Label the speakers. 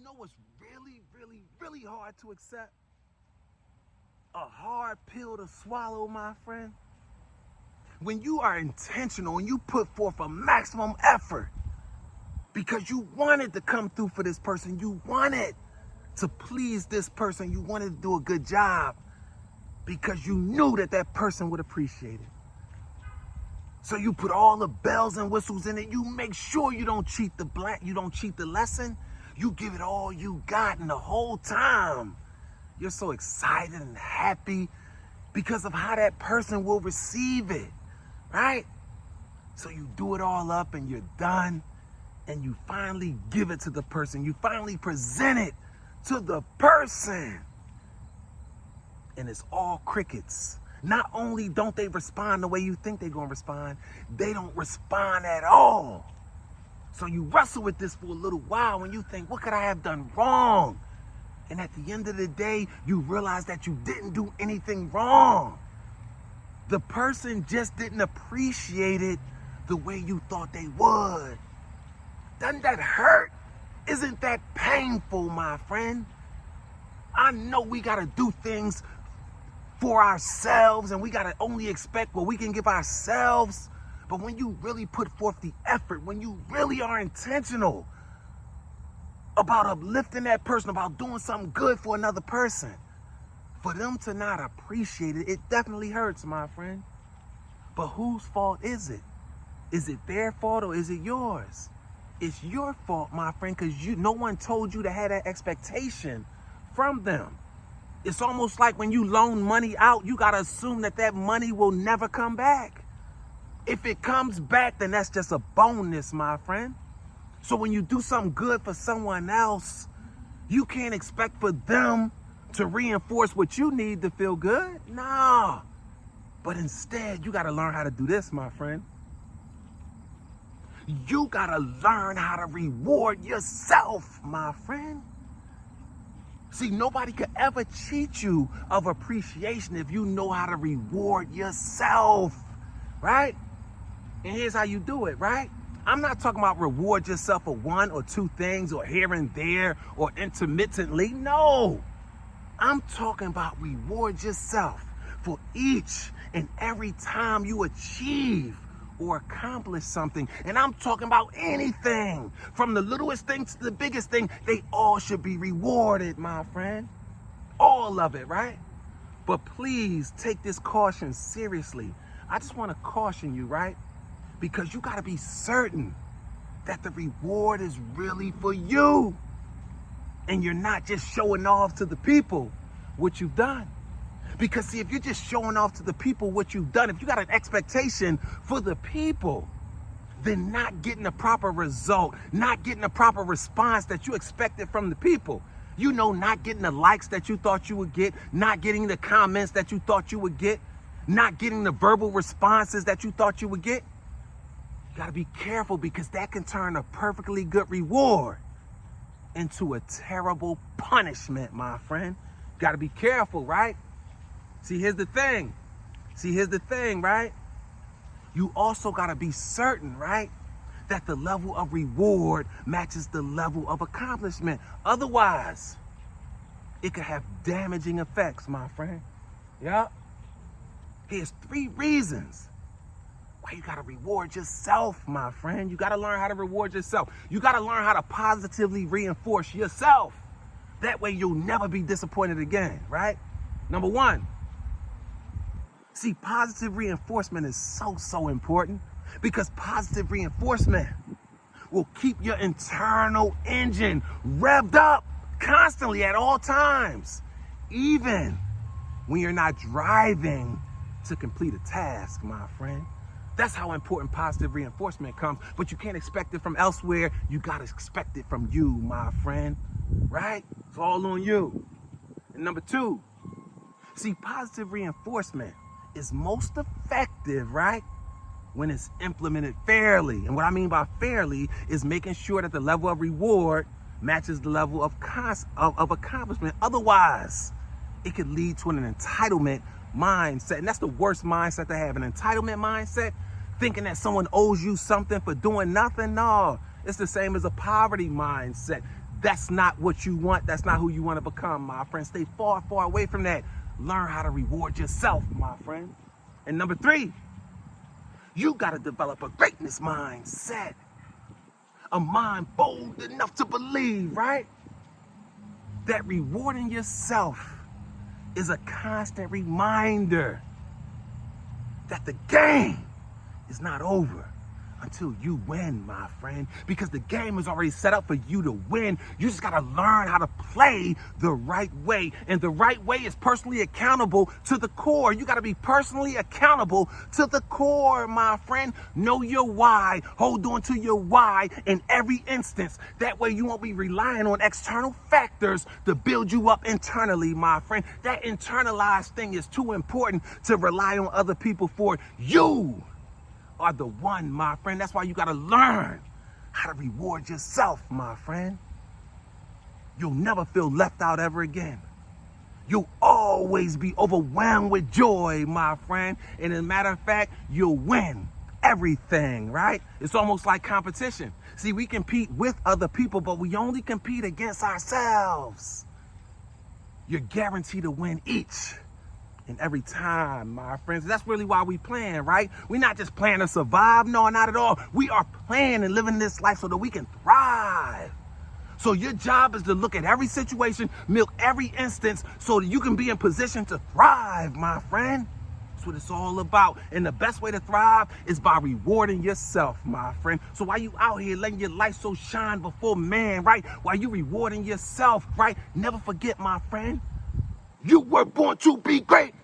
Speaker 1: know what's really hard to accept? A hard pill to swallow, my friend. When you are intentional and you put forth a maximum effort because you wanted to come through for this person, you wanted to please this person, you wanted to do a good job because you knew that that person would appreciate it. So you put all the bells and whistles in it. You make sure you don't cheat the lesson. You give it all you got, and the whole time you're so excited and happy because of how that person will receive it, right? So you do it all up and you're done, and you finally give it to the person. You finally present it to the person, and it's all crickets. Not only don't they respond the way you think they're gonna respond, they don't respond at all. So you wrestle with this for a little while and you think, what could I have done wrong? And at the end of the day, you realize that you didn't do anything wrong. The person just didn't appreciate it the way you thought they would. Doesn't that hurt? Isn't that painful, my friend? I know we gotta do things for ourselves and we gotta only expect what we can give ourselves. But when you really put forth the effort, when you really are intentional about uplifting that person, about doing something good for another person, for them to not appreciate it, it definitely hurts, my friend. But whose fault is it? Is it their fault or is it yours? It's your fault, my friend, because no one told you to have that expectation from them. It's almost like when you loan money out, you got to assume that that money will never come back. If it comes back, then that's just a bonus, my friend. So when you do something good for someone else, you can't expect for them to reinforce what you need to feel good. Nah. But instead, you got to learn how to do this, my friend. You got to learn how to reward yourself, my friend. See, nobody could ever cheat you of appreciation if you know how to reward yourself, right? And here's how you do it, right? I'm not talking about reward yourself for one or two things or here and there or intermittently. No, I'm talking about reward yourself for each and every time you achieve or accomplish something. And I'm talking about anything, from the littlest thing to the biggest thing. They all should be rewarded, my friend. All of it, right? But please take this caution seriously. I just want to caution you, right? Because you got to be certain that the reward is really for you. And you're not just showing off to the people what you've done. Because see, if you're just showing off to the people what you've done, if you got an expectation for the people, then not getting the proper result, not getting the proper response that you expected from the people, you know, not getting the likes that you thought you would get, not getting the comments that you thought you would get, not getting the verbal responses that you thought you would get, you got to be careful, because that can turn a perfectly good reward into a terrible punishment, my friend. You got to be careful, right? See, here's the thing. Right? You also got to be certain, right, that the level of reward matches the level of accomplishment. Otherwise, it could have damaging effects, my friend. Yeah. Here's 3 reasons why you got to reward yourself, my friend. You got to learn how to reward yourself. You got to learn how to positively reinforce yourself. That way you'll never be disappointed again, right? Number 1. See, positive reinforcement is so important, because positive reinforcement will keep your internal engine revved up constantly at all times, even when you're not driving to complete a task, my friend. That's how important positive reinforcement comes, but you can't expect it from elsewhere. You got to expect it from you, my friend, right? It's all on you. And number 2, see, positive reinforcement is most effective, right, when it's implemented fairly. And what I mean by fairly is making sure that the level of reward matches the level of accomplishment. Otherwise, it could lead to an entitlement mindset. And that's the worst mindset to have, an entitlement mindset, thinking that someone owes you something for doing nothing. No, it's the same as a poverty mindset. that's not what you want. That's not who you want to become, my friend. Stay far, far away from that. Learn how to reward yourself, my friend. And number 3, you got to develop a greatness mindset. A mind bold enough to believe, right? That rewarding yourself is a constant reminder that the game is not over until you win, my friend, because the game is already set up for you to win. You just got to learn how to play the right way. And the right way is personally accountable to the core. You got to be personally accountable to the core, my friend. Know your why. Hold on to your why in every instance. That way you won't be relying on external factors to build you up internally, my friend. That internalized thing is too important to rely on other people for. You are the one, my friend. That's why you got to learn how to reward yourself, my friend. You'll never feel left out ever again. You'll always be overwhelmed with joy, my friend. And as a matter of fact, you'll win everything, right? It's almost like competition. See, we compete with other people, but we only compete against ourselves. You're guaranteed to win each and every time, my friends. That's really why we playing, right? We're not just playing to survive. No, not at all. We are playing and living this life so that we can thrive. So your job is to look at every situation, milk every instance, so that you can be in position to thrive, my friend. That's what it's all about. And the best way to thrive is by rewarding yourself, my friend. So while you out here letting your light so shine before man, right? While you rewarding yourself, right? Never forget, my friend, you were born to be great.